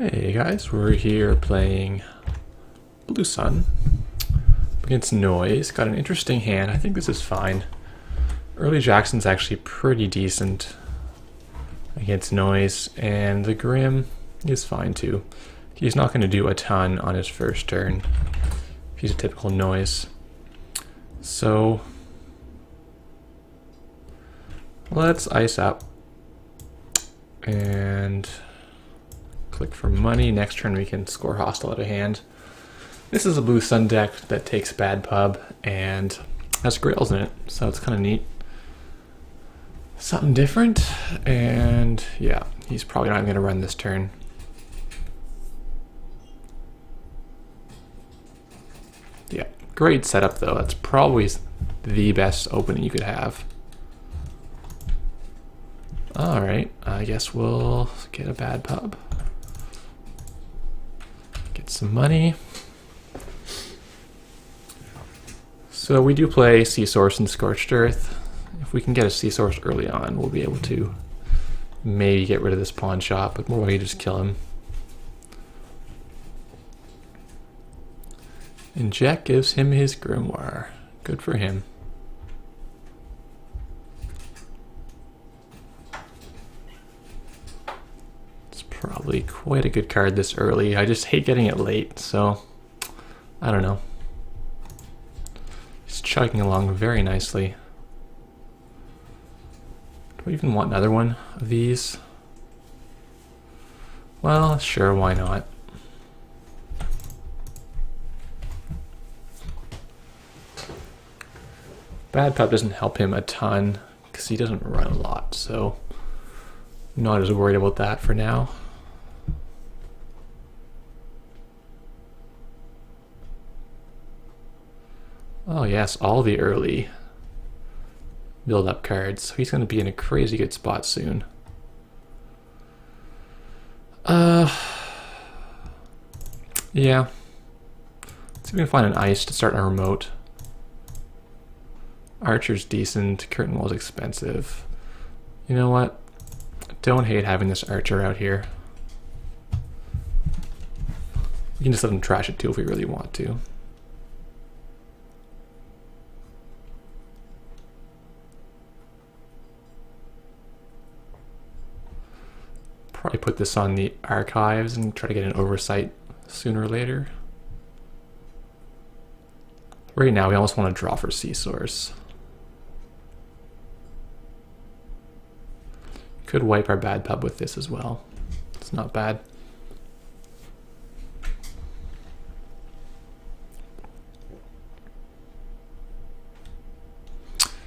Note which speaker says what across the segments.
Speaker 1: Hey guys, we're here playing Blue Sun against Noise. Got an interesting hand. I think this is fine. Early Jackson's actually pretty decent against Noise, and the Grim is fine too. He's not going to do a ton on his first turn. He's a typical Noise. So let's ice up and click for money. Next turn we can score hostile out of hand. This is a Blue Sun deck that takes bad pub and has Grails in it, so it's kind of neat. Something different, and yeah, he's probably not going to run this turn. Yeah, great setup though. That's probably the best opening you could have. Alright, I guess we'll get a bad pub. Get some money. So we do play Sea Source and Scorched Earth. If we can get a Sea Source early on, we'll be able to maybe get rid of this pawn shot, but more likely just kill him. And Jack gives him his Grimoire. Good for him. Probably quite a good card this early. I just hate getting it late, so I don't know. He's chugging along very nicely. Do I even want another one of these? Well, sure, why not? Bad Pub doesn't help him a ton because he doesn't run a lot, so I'm not as worried about that for now. Oh yes, all the early build-up cards. So he's going to be in a crazy good spot soon. Yeah. Let's see if we can find an ice to start our remote. Archer's decent. Curtain Wall's expensive. You know what? Don't hate having this Archer out here. We can just let him trash it too if we really want to. Probably put this on the archives and try to get an oversight sooner or later. Right now we almost want to draw for Sea Source. Could wipe our bad pub with this as well. It's not bad.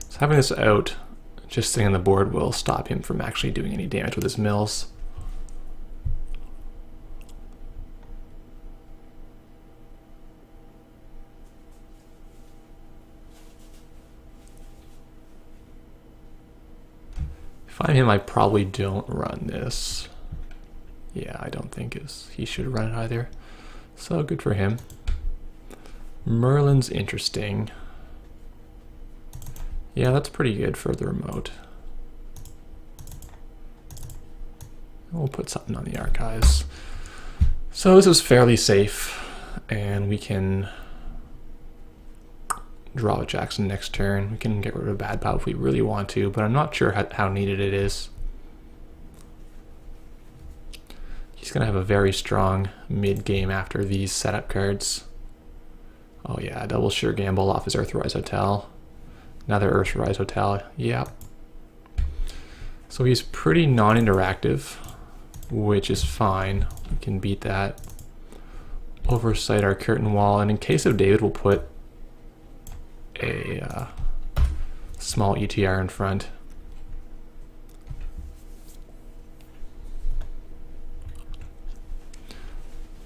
Speaker 1: So having this out, just sitting on the board, will stop him from actually doing any damage with his mills. If I'm him, I probably don't run this. Yeah, I don't think he should run it either. So good for him. Merlin's interesting. Yeah, that's pretty good for the remote. We'll put something on the archives. So this is fairly safe, and we can draw with Jackson next turn. We can get rid of a bad pub if we really want to, but I'm not sure how needed it is. He's going to have a very strong mid-game after these setup cards. Oh yeah, double sure gamble off his Earthrise Hotel. Another Earthrise Hotel, yeah. So he's pretty non-interactive, which is fine. We can beat that. Oversight our Curtain Wall, and in case of David, we'll put a small ETR in front.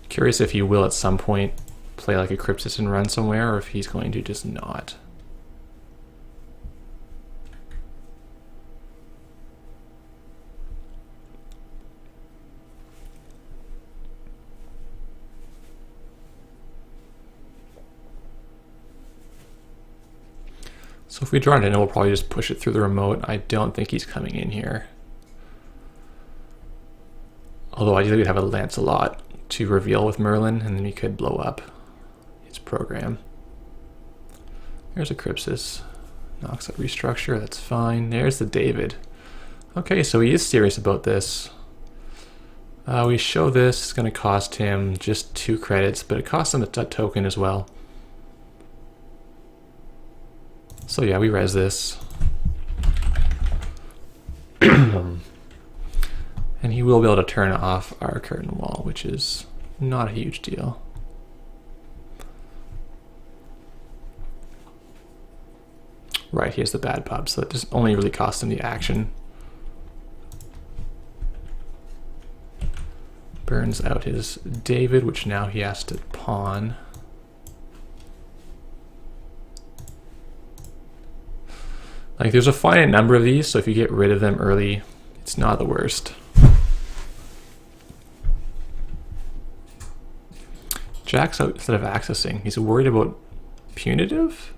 Speaker 1: Curious if he will at some point play like a Crypsis and run somewhere, or if he's going to just not. So if we draw it in, we'll probably just push it through the remote. I don't think he's coming in here. Although ideally we'd have a Lancelot to reveal with Merlin, and then we could blow up his program. There's a Crypsis. Knocks up restructure, that's fine. There's the David. Okay, so he is serious about this. We show this, it's going to cost him just 2 credits, but it costs him a token as well. So yeah, we res this. And he will be able to turn off our curtain wall, which is not a huge deal. Right, he has the bad pub, so that just only really costs him the action. Burns out his David, which now he has to pawn. Like, there's a finite number of these, so if you get rid of them early, it's not the worst. Jack's out instead of accessing. He's worried about punitive?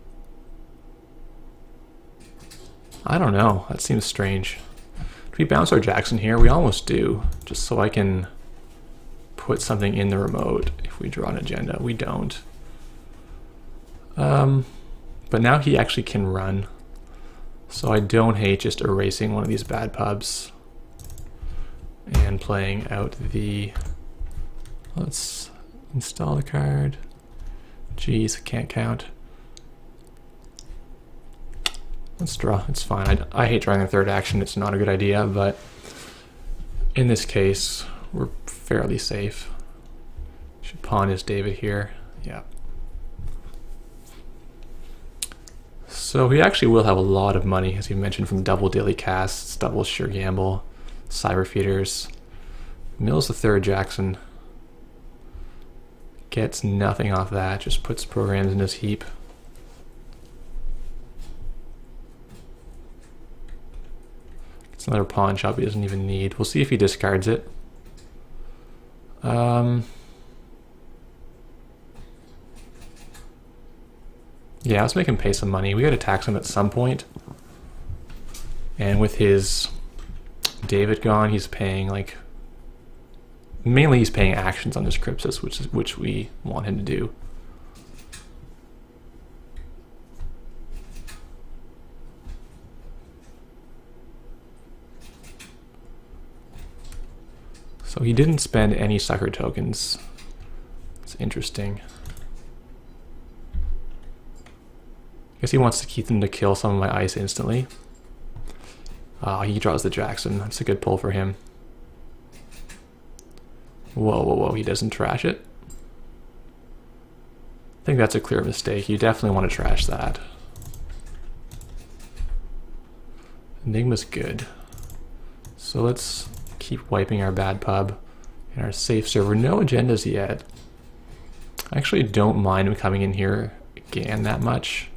Speaker 1: I don't know. That seems strange. Do we bounce our Jacks in here? We almost do, just so I can put something in the remote if we draw an agenda. We don't. But now he actually can run. So I don't hate just erasing one of these bad pubs and playing out the... Let's install the card. Jeez, I can't count. Let's draw. It's fine. I hate drawing the third action. It's not a good idea, but in this case, we're fairly safe. Should pawn his David here. Yeah. So he actually will have a lot of money, as you mentioned, from double daily casts, double sure gamble, cyber feeders. Mills the third Jackson. Gets nothing off that, just puts programs in his heap. It's another pawn shop he doesn't even need. We'll see if he discards it. Yeah, let's make him pay some money. We gotta tax him at some point. And with his David gone, he's paying like... Mainly he's paying actions on his Crypsis, which we want him to do. So he didn't spend any sucker tokens. It's interesting. I guess he wants to keep them to kill some of my ice instantly. He draws the Jackson. That's a good pull for him. Whoa, whoa, whoa, he doesn't trash it? I think that's a clear mistake. You definitely want to trash that. Enigma's good. So let's keep wiping our bad pub and our safe server. No agendas yet. I actually don't mind him coming in here again that much.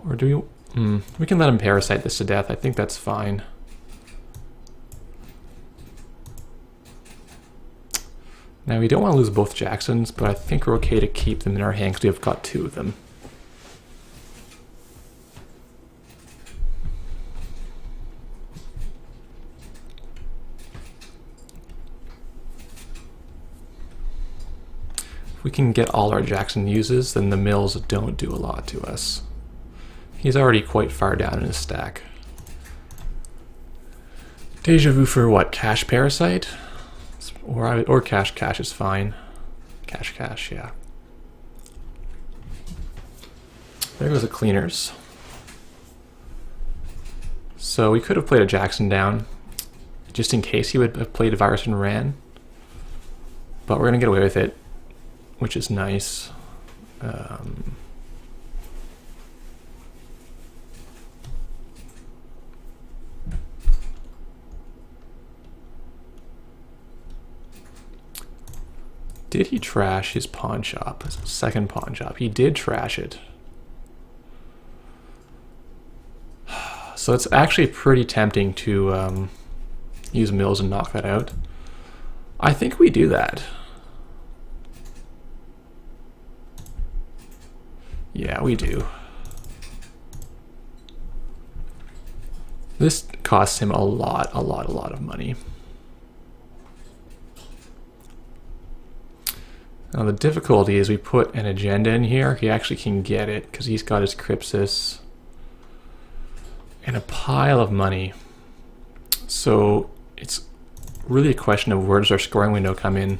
Speaker 1: Or do we... we can let him parasite this to death. I think that's fine. Now we don't want to lose both Jacksons, but I think we're okay to keep them in our hand because we have got 2 of them. If we can get all our Jackson uses, then the mills don't do a lot to us. He's already quite far down in his stack. Deja vu for what? Cash Parasite? Or Cash is fine. Cash, yeah. There goes the cleaners. So we could have played a Jackson down, just in case he would have played a Virus and ran. But we're going to get away with it, which is nice. Did he trash his pawn shop? His second pawn shop. He did trash it. So it's actually pretty tempting to use mills and knock that out. I think we do that. Yeah, we do. This costs him a lot of money. Now the difficulty is we put an agenda in here. He actually can get it because he's got his Crypsis and a pile of money. So it's really a question of where does our scoring window come in.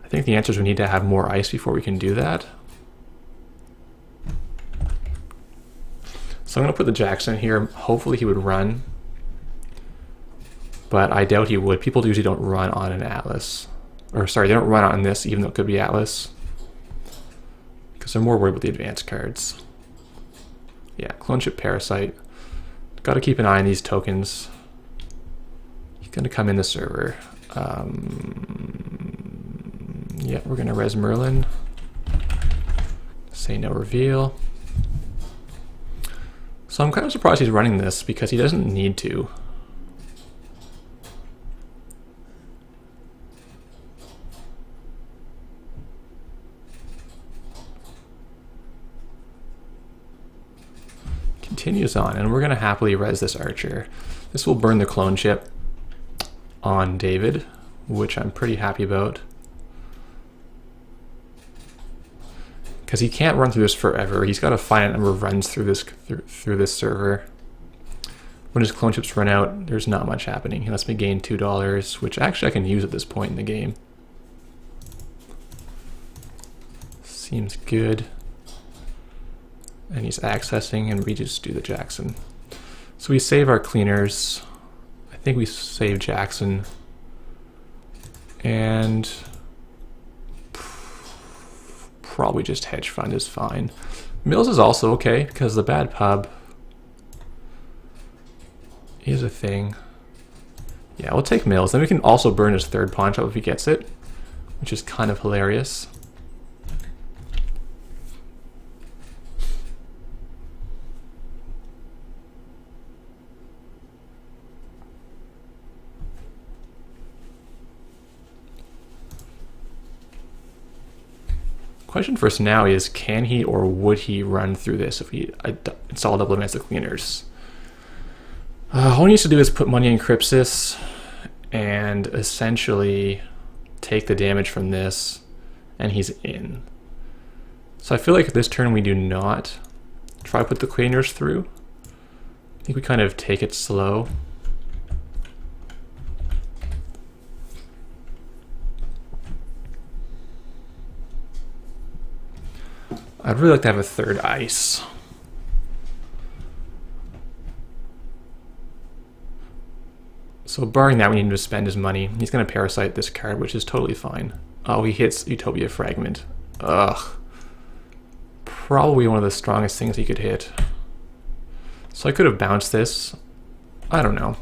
Speaker 1: I think the answer is we need to have more ice before we can do that. So I'm going to put the Jackson in here. Hopefully he would run, but I doubt he would. People usually don't run on an Atlas. Or sorry, they don't run on this, even though it could be Atlas, because they're more worried about the advanced cards. Yeah, Clone Ship Parasite. Got to keep an eye on these tokens. He's going to come in the server. Yeah, we're going to res Merlin. Say no reveal. So I'm kind of surprised he's running this because he doesn't need to. Continues on, and we're going to happily res this archer. This will burn the clone chip on David, which I'm pretty happy about. Because he can't run through this forever. He's got to find a number of runs through this server. When his clone chips run out, there's not much happening. He lets me gain $2, which actually I can use at this point in the game. Seems good. And he's accessing, and we just do the Jackson. So we save our cleaners. I think we save Jackson. And probably just hedge fund is fine. Mills is also okay because the bad pub is a thing. Yeah, we'll take Mills. Then we can also burn his third pawn shop if he gets it, which is kind of hilarious. Question for us now is, can he or would he run through this if we install double advanced cleaners? All he needs to do is put money in Crypsis and essentially take the damage from this, and he's in. So I feel like this turn we do not try to put the cleaners through. I think we kind of take it slow. I'd really like to have a third ice. So barring that, we need him to spend his money. He's going to parasite this card, which is totally fine. Oh, he hits Utopia Fragment. Ugh. Probably one of the strongest things he could hit. So I could have bounced this. I don't know.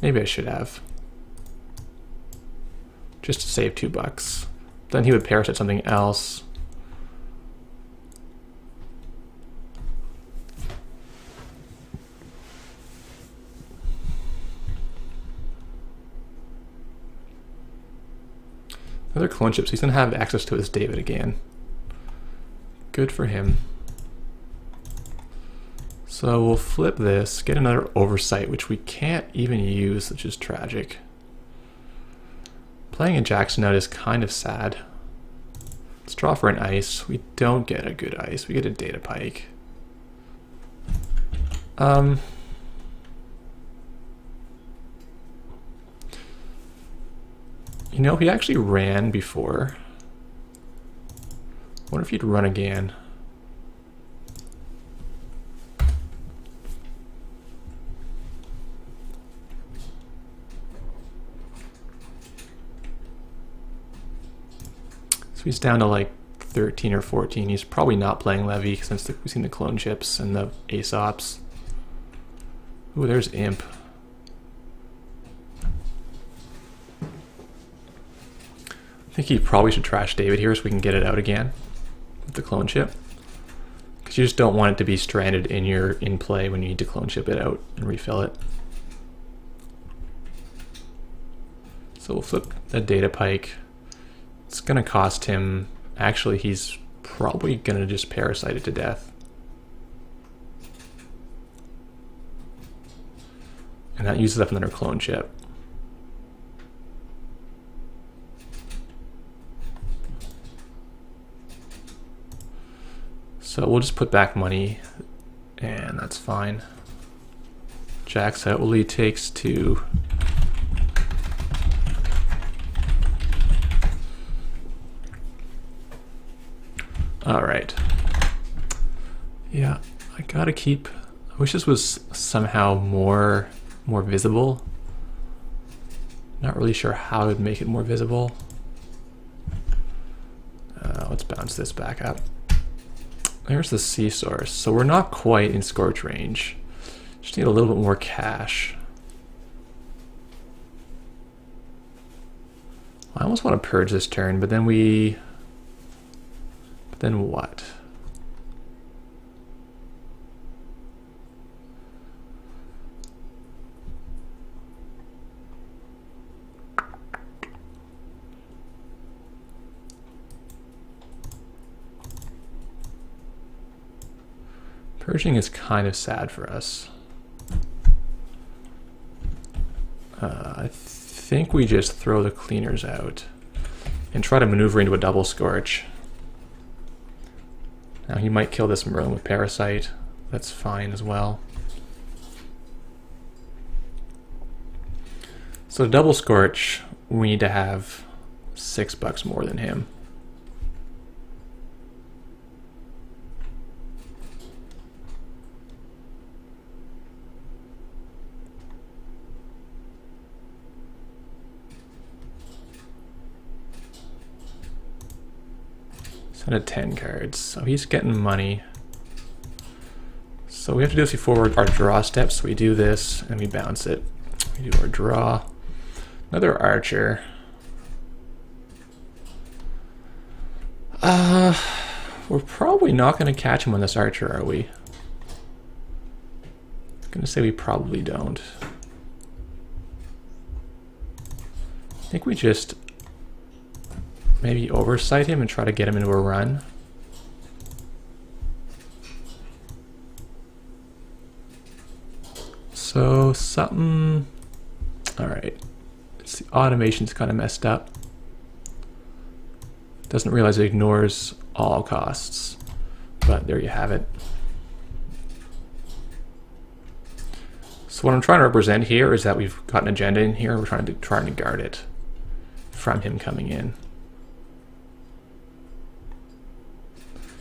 Speaker 1: Maybe I should have. Just to save $2. Then he would parasite something else. Another clone chips. He's going to have access to his David again. Good for him. So we'll flip this, get another oversight, which we can't even use, which is tragic. Playing a Jackson out is kind of sad. Let's draw for an ice. We don't get a good ice. We get a data pike. You know, he actually ran before. I wonder if he'd run again. So he's down to like 13 or 14. He's probably not playing Levy since we've seen the clone chips and the Aesops. Ooh, there's Imp. I think he probably should trash David here so we can get it out again with the clone chip. Because you just don't want it to be stranded in your in play when you need to clone chip it out and refill it. So we'll flip the data pike. It's going to cost him, actually he's probably gonna just parasite it to death. And that uses up another clone chip. So we'll just put back money, and that's fine. Jack's out. Well, he takes 2. All right. Yeah, I gotta keep. I wish this was somehow more visible. Not really sure how I would make it more visible. Let's bounce this back up. There's the sea source. So we're not quite in scorch range. Just need a little bit more cash. I almost want to purge this turn, but then then what? Purging is kind of sad for us. I think we just throw the cleaners out and try to maneuver into a double scorch. Now he might kill this Merlin with Parasite. That's fine as well. So to double scorch, we need to have $6 more than him. Send a 10 cards, so he's getting money. So we have to do this before our draw steps. So we do this and we bounce it. We do our draw. Another archer. We're probably not going to catch him on this archer, are we? I'm going to say we probably don't. I think we just maybe oversight him and try to get him into a run. So something, all right. The automation's kind of messed up. Doesn't realize it ignores all costs, but there you have it. So what I'm trying to represent here is that we've got an agenda in here. We're trying to guard it from him coming in.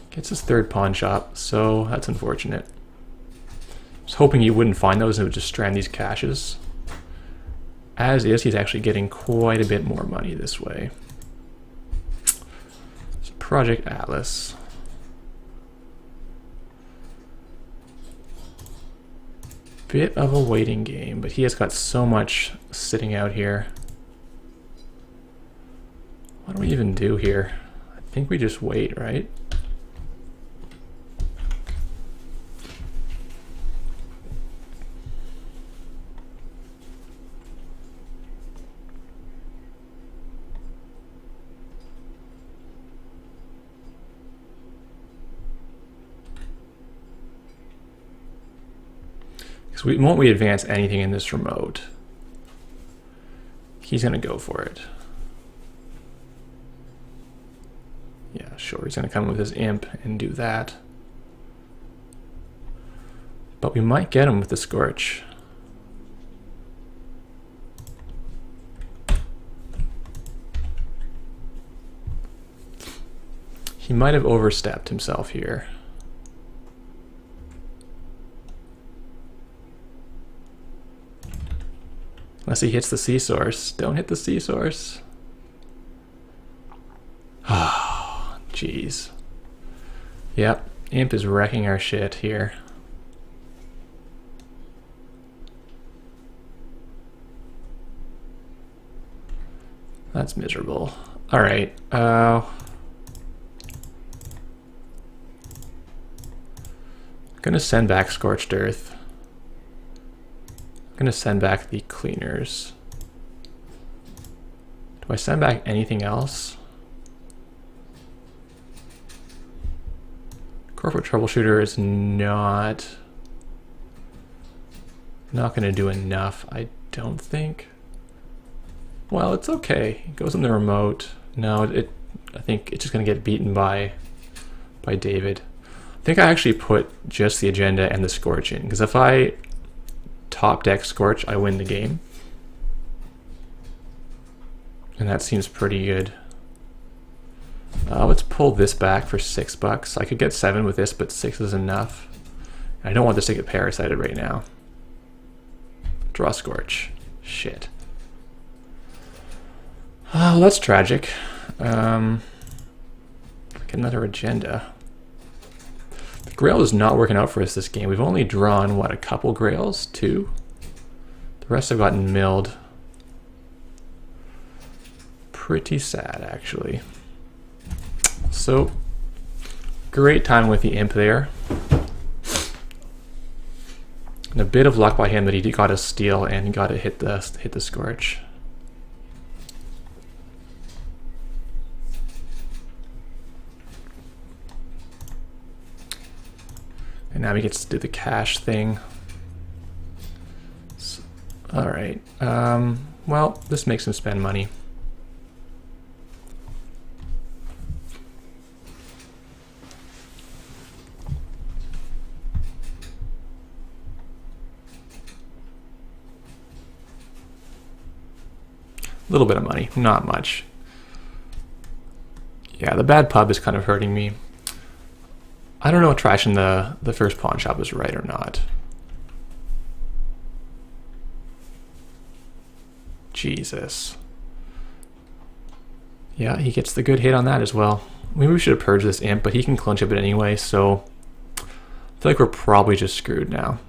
Speaker 1: Gets his third pawn shop, so that's unfortunate. I was hoping he wouldn't find those and would just strand these caches. As is, he's actually getting quite a bit more money this way. So Project Atlas. Bit of a waiting game, but he has got so much sitting out here. What do we even do here? I think we just wait, right? Because won't we advance anything in this remote? He's going to go for it. Yeah, sure, he's going to come with his imp and do that. But we might get him with the Scorch. He might have overstepped himself here. Unless he hits the sea source. Don't hit the sea source. Oh, jeez. Yep, Imp is wrecking our shit here. That's miserable. All right. Gonna send back Scorched Earth. I'm gonna send back the cleaners. Do I send back anything else? 4-foot troubleshooter is not going to do enough, I don't think. Well, it's okay. It goes in the remote. No, I think it's just going to get beaten by David. I think I actually put just the agenda and the Scorch in, because if I top deck Scorch, I win the game. And that seems pretty good. Let's pull this back for $6. I could get 7 with this, but 6 is enough. I don't want this to get parasited right now. Draw Scorch. Shit. Oh, that's tragic. Get another agenda. The Grail is not working out for us this game. We've only drawn, what, a couple Grails? 2? The rest have gotten milled. Pretty sad, actually. So, great time with the Imp there. And a bit of luck by him that he got a steal and he got to hit the Scorch. And now he gets to do the cash thing. So, all right. Well, this makes him spend money. A little bit of money, not much. Yeah, the bad pub is kind of hurting me. I don't know if trashing the first pawn shop is right or not. Jesus. Yeah, he gets the good hit on that as well. Maybe we should have purged this Imp, but he can clinch a bit anyway, so I feel like we're probably just screwed now.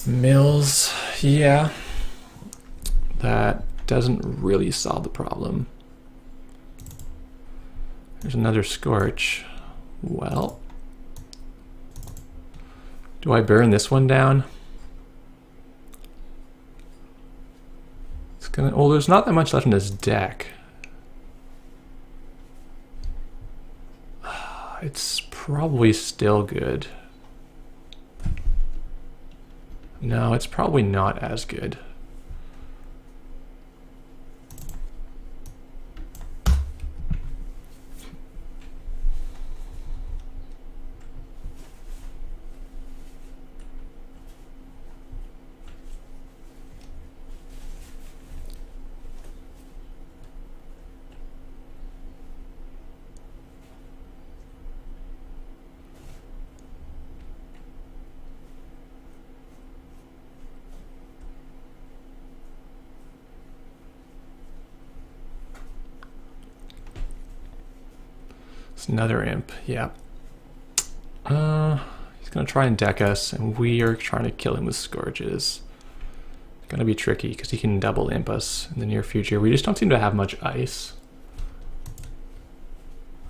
Speaker 1: Mills, yeah, that doesn't really solve the problem. There's another Scorch. Well, do I burn this one down? It's gonna, oh, there's not that much left in this deck. It's probably still good. No, it's probably not as good. It's another Imp, yeah. He's gonna try and deck us, and we are trying to kill him with Scourges. It's gonna be tricky because he can double Imp us in the near future. We just don't seem to have much ice.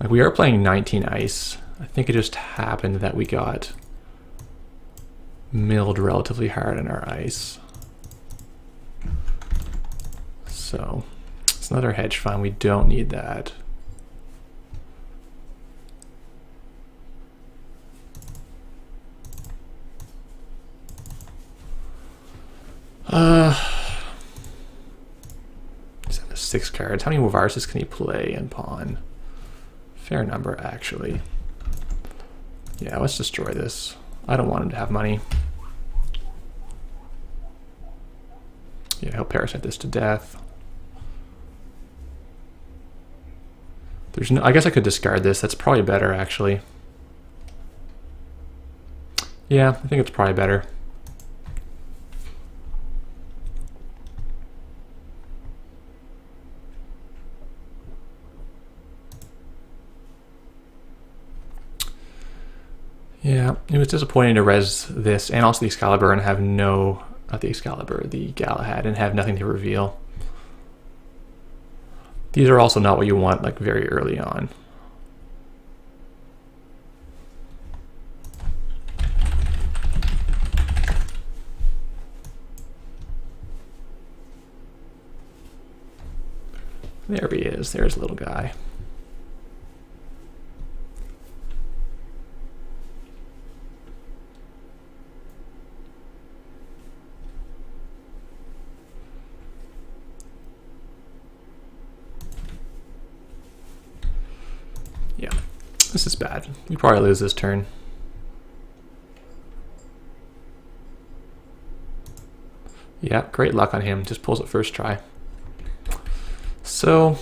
Speaker 1: Like, we are playing 19 ice. I think it just happened that we got milled relatively hard in our ice. So it's another hedge fund. We don't need that. He's at 6 cards. How many viruses can he play and pawn? Fair number, actually. Yeah, let's destroy this. I don't want him to have money. Yeah, he'll parasite this to death. There's no, I guess I could discard this. That's probably better, actually. Yeah, I think it's probably better. Yeah, it was disappointing to res this and also the Excalibur and have no, not the Excalibur, the Galahad, and have nothing to reveal. These are also not what you want like very early on. There he is. There's little guy. Yeah, this is bad. We probably lose this turn. Yeah, great luck on him. Just pulls it first try. So,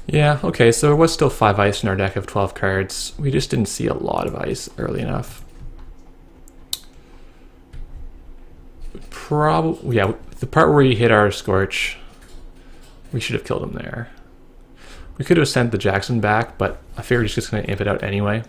Speaker 1: yeah, okay, so there was still 5 ice in our deck of 12 cards. We just didn't see a lot of ice early enough. Probably, yeah, the part where he hit our Scorch, we should have killed him there. We could have sent the Jackson back, but I figured he's just going to imp it out anyway.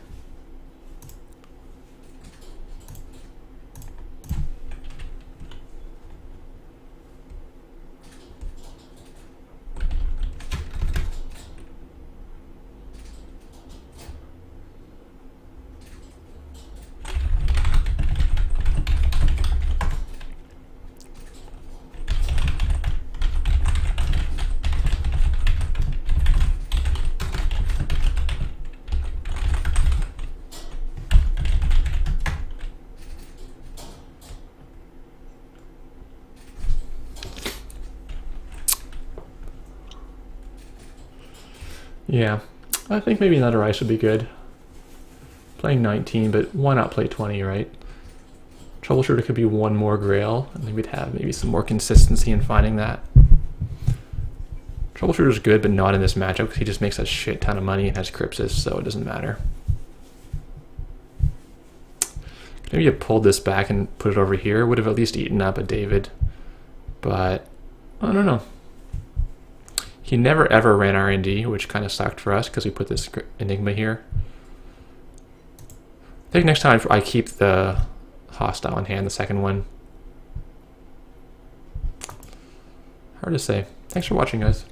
Speaker 1: Yeah, I think maybe another ice would be good. Playing 19, but why not play 20, right? Troubleshooter could be one more Grail, and then we'd have maybe some more consistency in finding that. Troubleshooter's good, but not in this matchup because he just makes a shit ton of money and has Crypsis, so it doesn't matter. Maybe you pulled this back and put it over here. Would have at least eaten up a David, but I don't know. He never ever ran R&D, which kind of sucked for us because we put this Enigma here. I think next time I keep the hostile in hand, the second one. Hard to say. Thanks for watching, guys.